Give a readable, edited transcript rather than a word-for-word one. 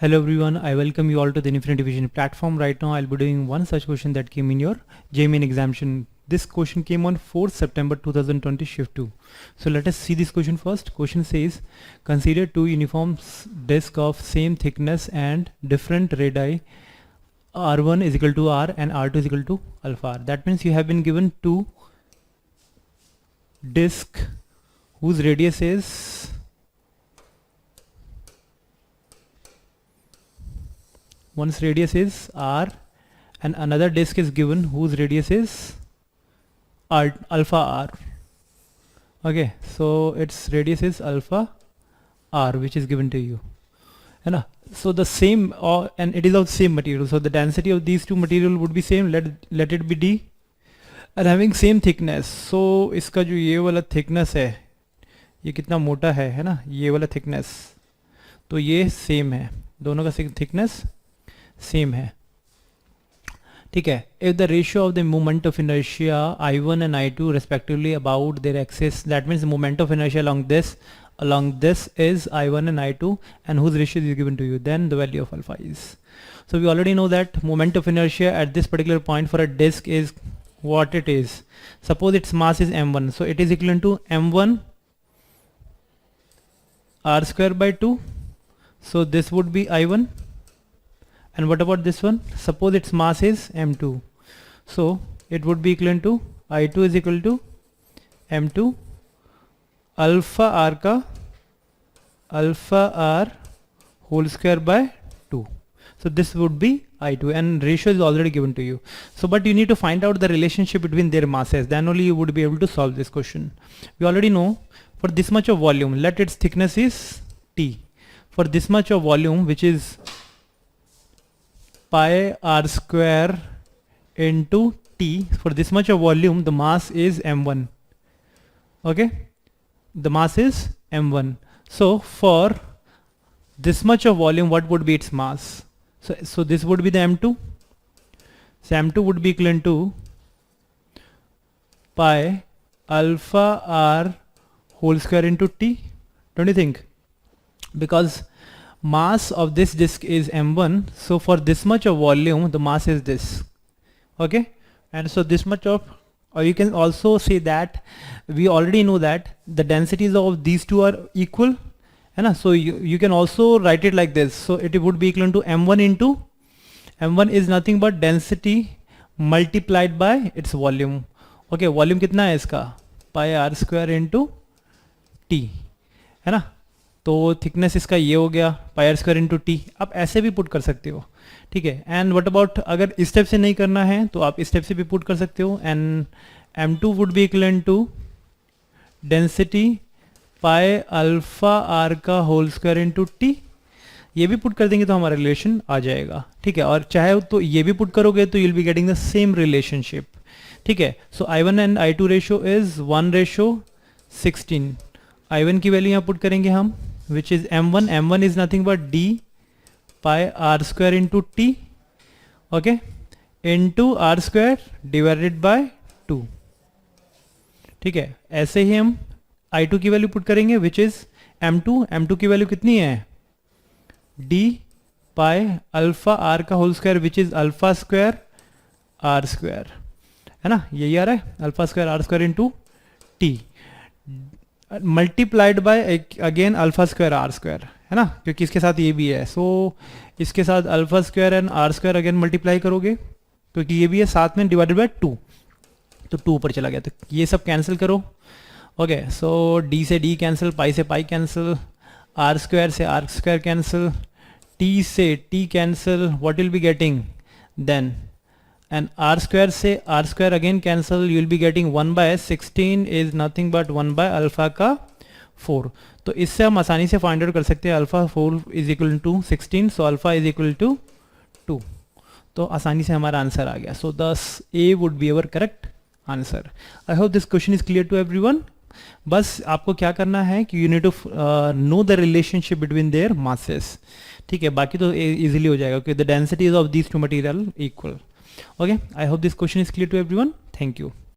Hello everyone, I welcome you all to the Infinite Division platform. Right now I'll be doing one such question that came in your JMN examination. This question came on 4th September 2020 shift 2. So let us see this question first. Question says, consider two uniform discs of same thickness and different radii. R1 is equal to R and R2 is equal to alpha R. That means you have been given two discs whose radius is one's radius is R and another disk is given whose radius is alpha R. Okay, so its radius is alpha R, which is given to you. So the same, and it is of same material, so the density of these two material would be same. Let it be D and having same thickness. So इसका जो ये वाला thickness है, ये कितना मोटा है ना, ये वाला thickness, तो ये same है, दोनों का thickness same है. ठीक है. If the ratio of the moment of inertia I1 and I2 respectively about their axis, that means the moment of inertia along this is I1 and I2 and whose ratio is given to you, then the value of alpha is. So we already know that moment of inertia at this particular point for a disk is what it is. Suppose its mass is m1, so it is equivalent to m1 r square by 2. So this would be I1. And what about this one? Suppose its mass is m2, so it would be equivalent to I2 is equal to m2 alpha r whole square by 2. So this would be I2 and ratio is already given to you. So but you need to find out the relationship between their masses, then only you would be able to solve this question. We already know for this much of volume, let its thickness is T. For this much of volume, which is pi r square into T, for this much of volume the mass is m1. Okay, the mass is m1. So for this much of volume, what would be its mass? So this would be the m2. So m2 would be equivalent to pi alpha r whole square into T, don't you think? Because mass of this disk is m1, so for this much of volume the mass is this. Okay, and so this much of, or you can also say that we already know that the densities of these two are equal, and so you can also write it like this. So it would be equal to m1 into m1 is nothing but density multiplied by its volume. Okay, volume कितना है इसका? pi r square into T, है ना. तो thickness इसका ये हो गया पाई आर स्क्वायर इंटू टी. आप ऐसे भी पुट कर सकते हो, ठीक है. एंड व्हाट अबाउट अगर इस स्टेप से नहीं करना है तो आप इस स्टेप से भी पुट कर सकते हो. And m2 would be equivalent to density pi alpha r का होल स्क्वायर इंटू टी. ये भी पुट कर देंगे तो हमारा रिलेशन आ जाएगा, ठीक है. और चाहे तो ये भी पुट करोगे तो you will be getting the same relationship, ठीक है. सो I1 and I2 ratio is 1:16. I1 की वैल्यू यहाँ पुट करेंगे हम, which is m1 is nothing but d pi r square into t, okay, into r square divided by 2, ठीक है. ऐसे ही हम I2 की वैल्यू पुट करेंगे which is m2 की वैल्यू कितनी है? d pi अल्फा r का whole square which is alpha square r square, है ना. यही आ रहा है alpha square r square into t multiplied by again alpha square r square, है ना, क्योंकि इसके साथ ये भी है. सो इसके साथ alpha square and r square again multiply करोगे क्योंकि ये भी है साथ में, डिवाइडेड बाय 2, तो 2 ऊपर चला गया. तो ये सब कैंसिल करो. ओके, सो डी से डी कैंसिल, पाई से पाई कैंसिल, आर स्क्वायर से आर स्क्वायर कैंसिल, टी से t cancel. What will be getting then? and r square से r square again cancel, you will be getting 1/16 is nothing but 1 by alpha का 4. तो इससे हम आसानी से find out कर सकते हैं alpha 4 is equal to 16, so alpha is equal to 2. तो आसानी से हमारा आंसर आ गया. So thus A would be our correct answer. I hope this question is clear to everyone. बस आपको क्या करना है कि you need to know the relationship between their masses, ठीक है. बाकी तो इजीली हो जाएगा क्योंकि the densities of these two material equal. Okay, I hope this question is clear to everyone. Thank you.